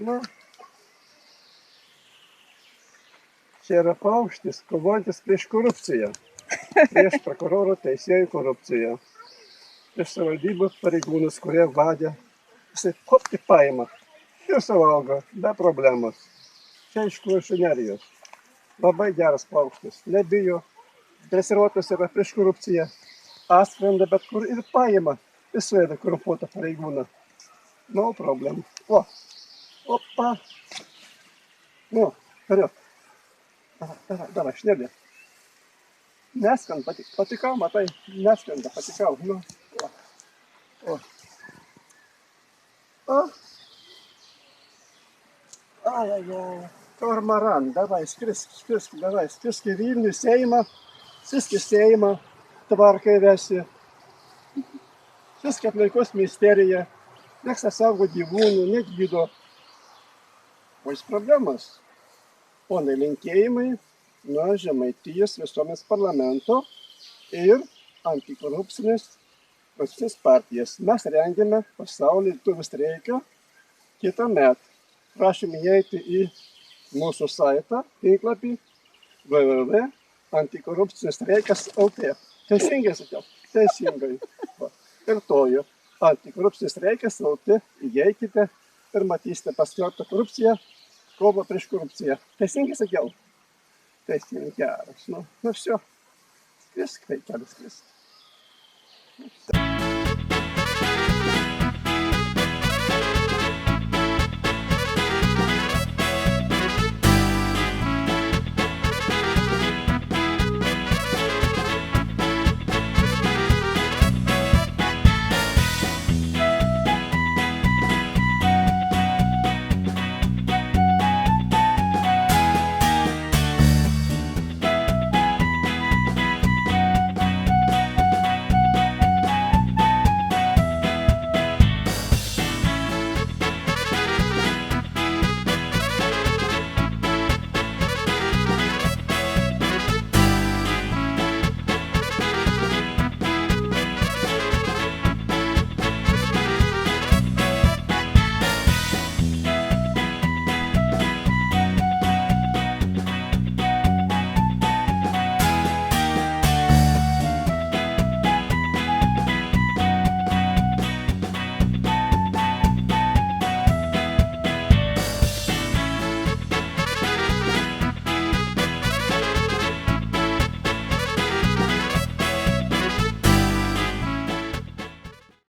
Nu, čia yra paukštis, kovojantis prieš korupciją. Prieš prokurorų teisėjų korupciją. Prieš savivaldybių pareigūnus, kurie vadė. Jisai hop tik paima ir suvalgo, be problemos. Čia iš kuršių nerijos. Labai geras paukštis, nebijo, dresiruotas yra prieš korupciją. Atskrenda bet kur ir paima ir suėda korumpuotą pareigūną. No problem. O, opa. Nu, kariu. Davai, šnelė. Neskrenda, patikau, matai, neskrenda, patikau. Nu, o. O. Ai. Kormoran, davai, skrisk, davai, skrisk į Vilnių, Seimą, skrisk į Seimą, tvarkai vesi, skrisk į aplinkos ministeriją, nieks nesaugo gyvūnų, negydo. O jis problemas. Ponai, linkėjimai nuo Žemaitijos visuomenės parlamento ir antikorupcinės partijas. Mes rengiame pasaulio lietuvių streiką kitąmet. Prašome įeiti į mūsų saitą, tinklapį www.antikorupcinisstreikas.lt. Teisingai sakiau? Teisingai. Kartoju. Antikorupcinisstreikas.lt. Įeikite ir matysite paskelbtą korupciją, kovą prieš korupciją. Teisingai sakiau? Teisingai geras. Nu, все. Skrisk, vaikeli, skrisk.